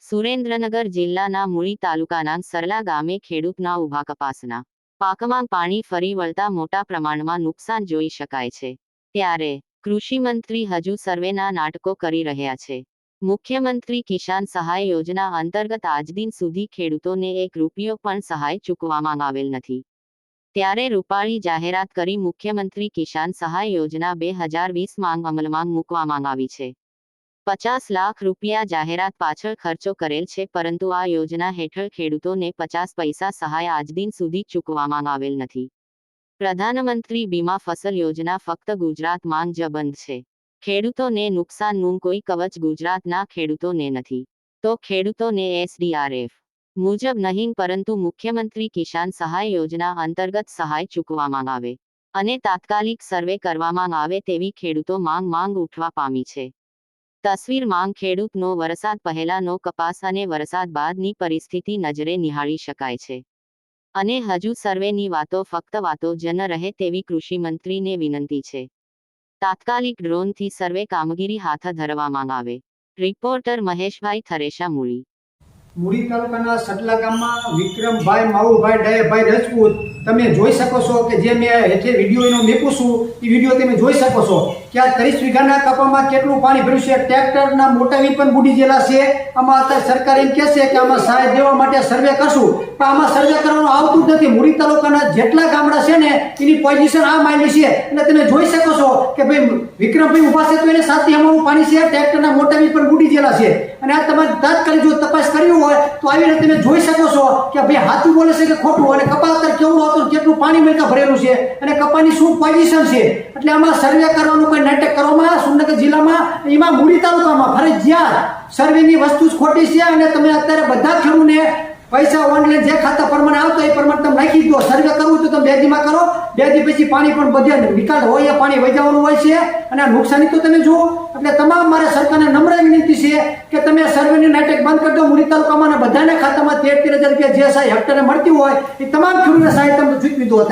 સુરેન્દ્રનગર જિલ્લાના મૂળી તાલુકાના સરલા ગામે ખેડૂતના ઊભા કપાસના પાકમાં પાણી ફરી વળતા મોટા પ્રમાણમાં નુકસાન જોઈ શકાય છે। ત્યારે કૃષિમંત્રી હજુ સર્વેના નાટકો કરી રહ્યા છે। મુખ્યમંત્રી કિસાન સહાય યોજના અંતર્ગત આજદિન સુધી ખેડૂતોને ₹1 પણ સહાય ચૂકવવામાં આવેલ નથી। ત્યારે રૂપાળી જાહેરાત કરી મુખ્યમંત્રી કિસાન સહાય યોજના 2020 અમલમાં મૂકવામાં આવી છે। 50 લાખ રૂપિયા જાહેરાત પાછળ ખર્ચો કરેલ છે, પરંતુ આ યોજના હેઠળ ખેડૂતોને 50 પૈસા સહાય આજદિન સુધી ચૂકવવામાં આવેલ નથી। પ્રધાનમંત્રી બીમા ફસલ યોજના ફક્ત ગુજરાતમાં જ બંધ છે। ખેડૂતોને નુકસાનનું કોઈ કવચ ગુજરાતના ખેડૂતોને નથી, તો ખેડૂતોને SDRF મુજબ નહીં, પરંતુ મુખ્યમંત્રી કિસાન સહાય યોજના અંતર્ગત સહાય ચૂકવવામાં આવે અને તાત્કાલિક સર્વે કરવામાં આવે તેવી ખેડૂતો માંગ ઉઠવા પામી છે। તસવીરમાં ખેડૂતનો વરસાદ પહેલાનો કપાસ અને વરસાદ બાદની પરિસ્થિતિ નજરે નિહાળી શકાય છે, અને હજુ સર્વેની વાતો ફક્ત વાતો જ ન રહે તેવી કૃષિમંત્રીને વિનંતી છે। તાત્કાલિક ડ્રોનથી સર્વે કામગીરી હાથ ધરવામાં આવે। રિપોર્ટર મહેશભાઈ થરેશા, મૂળી। મૂળી તાલુકાના સટલા ગામમાં વિક્રમભાઈ માવુભાઈ ડાયાભાઈ રજપૂત તમે જોઈ શકો છો કે જે મેં હેઠે વિડીયો મેકું છું એ વિડીયો તમે જોઈ શકો છો કે આ 30 વીઘાના કપામાં કેટલું પાણી ભર્યું છે। ટ્રેક્ટરના મોટા વી પણ બુડી ગયેલા છે। આમાં અત્યારે સરકાર એમ કહે છે કે આમાં સહાય દેવા માટે સર્વે કરશું, પણ આમાં સર્વે કરવાનું આવતું જ નથી। મૂળી તાલુકાના જેટલા ગામડા છે ને એની પોઝિશન આ માંડી છે, એટલે તમે જોઈ શકો છો કે ભાઈ વિક્રમભાઈ ઊભા છે તો એને સાથે અમારું પાણી છે। ટ્રેક્ટરના મોટા વી પણ બુડી ગયેલા છે, અને આ તમારે તાત્કાલિક જો તપાસ કરવી હોય તો આવીને તમે જોઈ શકો છો કે ભાઈ સાચું બોલે છે કે ખોટું, અને કપાસ અત્યારે કેવડું હતું, કેટલું પાણી મળતા ભરેલું છે, અને કપાસની શું પોઝિશન છે। એટલે આમાં સર્વે કરવાનું કોઈ નાટક કરવામાં સુરેન્દ્રનગર જિલ્લામાં એમાં મૂળી તાલુકામાં ફરજિયાત સર્વેની વસ્તુ જ ખોટી છે। અને તમે અત્યારે બધા ખેડૂતોને પૈસા ઓનલાઈન જે ખાતા પ્રમાણે આવતો એ પ્રમાણે તમે નાખી દો। સર્વે કરવું તો તમે 2 દીમાં કરો, 2 દી પછી પાણી પણ બધે નિકાલ હોય એ પાણી વહી જવાનું હોય છે, અને આ નુકસાની તો તમે જુઓ। એટલે તમામ મારે સરકારને નમ્ર વિનંતી છે કે તમે સર્વેની નાટક બંધ કરી દો। મૂળી તાલુકામાં બધાના ખાતામાં 13,000 રૂપિયા જે સહાય હેક્ટરે મળતી હોય એ તમામ ખેડૂતોને સહાય તમે ચૂકવી દો।